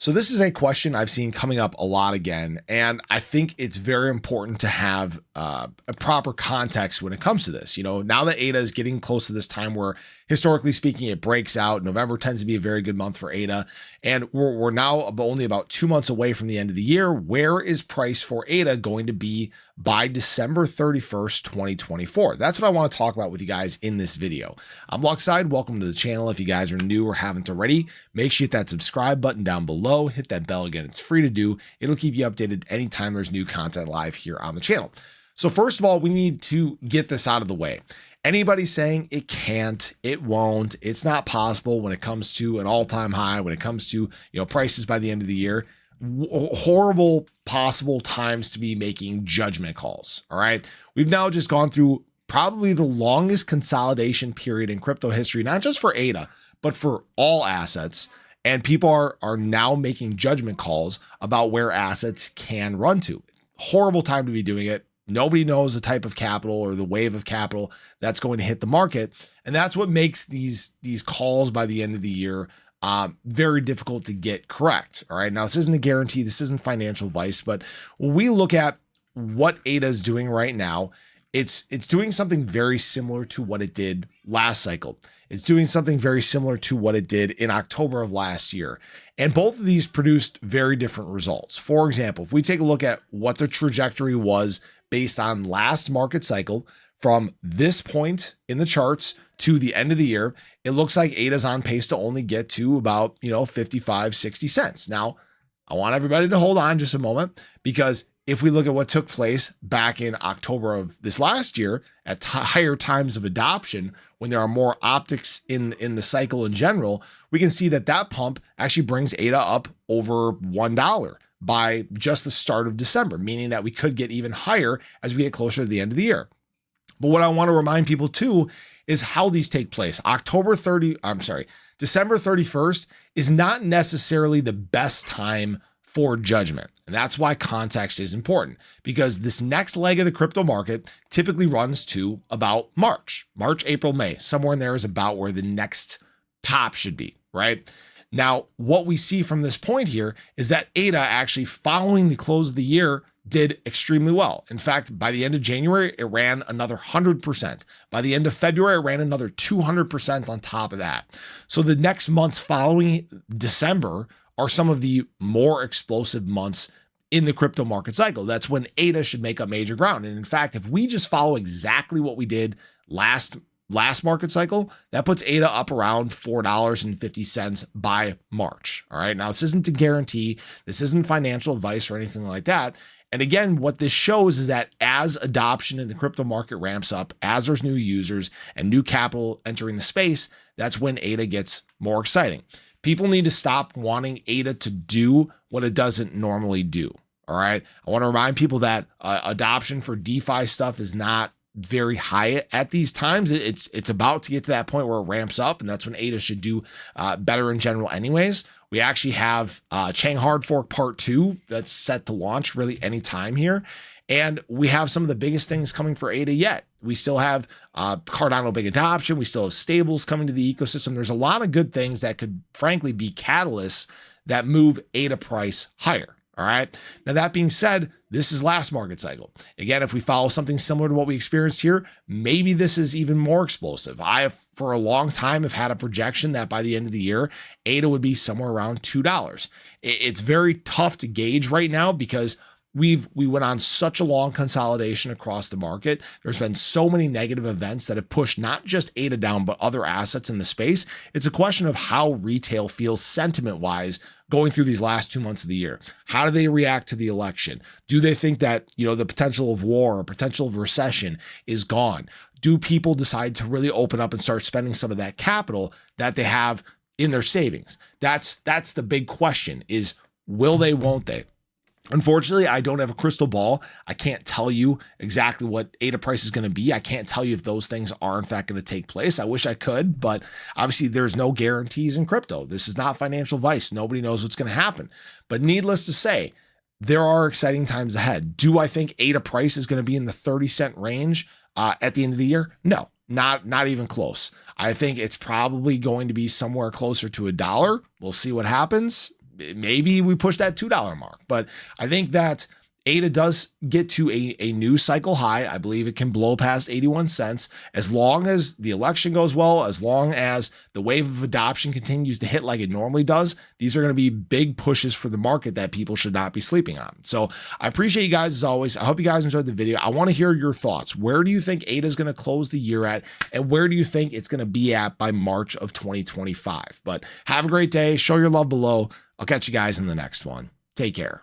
So this is a question I've seen coming up a lot again, and I think it's very important to have a proper context when it comes to this. Now that ADA is getting close to this time where, historically speaking, it breaks out. November tends to be a very good month for ADA, and we're now only about 2 months away from the end of the year. Where is price for ADA going to be by December 31st, 2024? That's what I want to talk about with you guys in this video. I'm Luckside. Welcome to the channel. If you guys are new or haven't already, make sure you hit that subscribe button down below. Hit that bell again. It's free to do. It'll keep you updated anytime there's new content live here on the channel. So first of all, we need to get this out of the way. Anybody saying it can't, it won't, it's not possible when it comes to an all-time high, when it comes to prices by the end of the year, horrible possible times to be making judgment calls. All right. We've now just gone through probably the longest consolidation period in crypto history, not just for ADA, but for all assets. And people are now making judgment calls about where assets can run to. Horrible time to be doing it. Nobody knows the type of capital or the wave of capital that's going to hit the market. And that's what makes these calls by the end of the year very difficult to get correct. All right. Now, this isn't a guarantee. This isn't financial advice. But when we look at what ADA is doing right now, it's doing something very similar to what it did last cycle. It's doing something very similar to what it did in October of last year. And both of these produced very different results. For example, if we take a look at what the trajectory was based on last market cycle from this point in the charts to the end of the year, it looks like ADA's on pace to only get to about, 55, 60 cents. Now, I want everybody to hold on just a moment, because if we look at what took place back in October of this last year at higher times of adoption, when there are more optics in the cycle in general, we can see that pump actually brings ADA up over $1 by just the start of December, meaning that we could get even higher as we get closer to the end of the year. But what I want to remind people too is how these take place. December 31st is not necessarily the best time for judgment. And that's why context is important, because this next leg of the crypto market typically runs to about March, April, May. Somewhere in there is about where the next top should be, right? Now, what we see from this point here is that ADA actually, following the close of the year, did extremely well. In fact, by the end of January, it ran another 100%. By the end of February, it ran another 200% on top of that. So the next months following December are some of the more explosive months in the crypto market cycle. That's when ADA should make up major ground. And in fact, if we just follow exactly what we did last market cycle, that puts ADA up around $4.50 by March. All right. Now, this isn't a guarantee. This isn't financial advice or anything like that. And again, what this shows is that as adoption in the crypto market ramps up, as there's new users and new capital entering the space, that's when ADA gets more exciting. People need to stop wanting ADA to do what it doesn't normally do. All right. I want to remind people that adoption for DeFi stuff is not very high at these times. It's about to get to that point where it ramps up, and that's when ADA should do better in general anyways. We actually have Chang Hard Fork Part 2 that's set to launch really any time here. And we have some of the biggest things coming for ADA yet. We still have Cardano big adoption. We still have stables coming to the ecosystem. There's a lot of good things that could frankly be catalysts that move ADA price higher. All right. Now, that being said, this is last market cycle. Again, if we follow something similar to what we experienced here, maybe this is even more explosive. I have, for a long time, have had a projection that by the end of the year, ADA would be somewhere around $2. It's very tough to gauge right now because we went on such a long consolidation across the market. There's been so many negative events that have pushed not just ADA down, but other assets in the space. It's a question of how retail feels sentiment-wise going through these last 2 months of the year. How do they react to the election? Do they think that, the potential of war or potential of recession is gone? Do people decide to really open up and start spending some of that capital that they have in their savings? That's the big question is, will they, won't they? Unfortunately, I don't have a crystal ball. I can't tell you exactly what ADA price is going to be. I can't tell you if those things are in fact going to take place. I wish I could, but obviously there's no guarantees in crypto. This is not financial advice. Nobody knows what's going to happen. But needless to say, there are exciting times ahead. Do I think ADA price is going to be in the 30-cent range at the end of the year? No, not even close. I think it's probably going to be somewhere closer to $1. We'll see what happens. maybe we push that $2 mark. But I think that ADA does get to a new cycle high. I believe it can blow past 81 cents as long as the election goes well, as long as the wave of adoption continues to hit like it normally does. These are going to be big pushes for the market that people should not be sleeping on. So I appreciate you guys as always. I hope you guys enjoyed the video. I want to hear your thoughts. Where do you think ADA is going to close the year at, and where do you think it's going to be at by March of 2025? But have a great day. Show your love below. I'll catch you guys in the next one. Take care.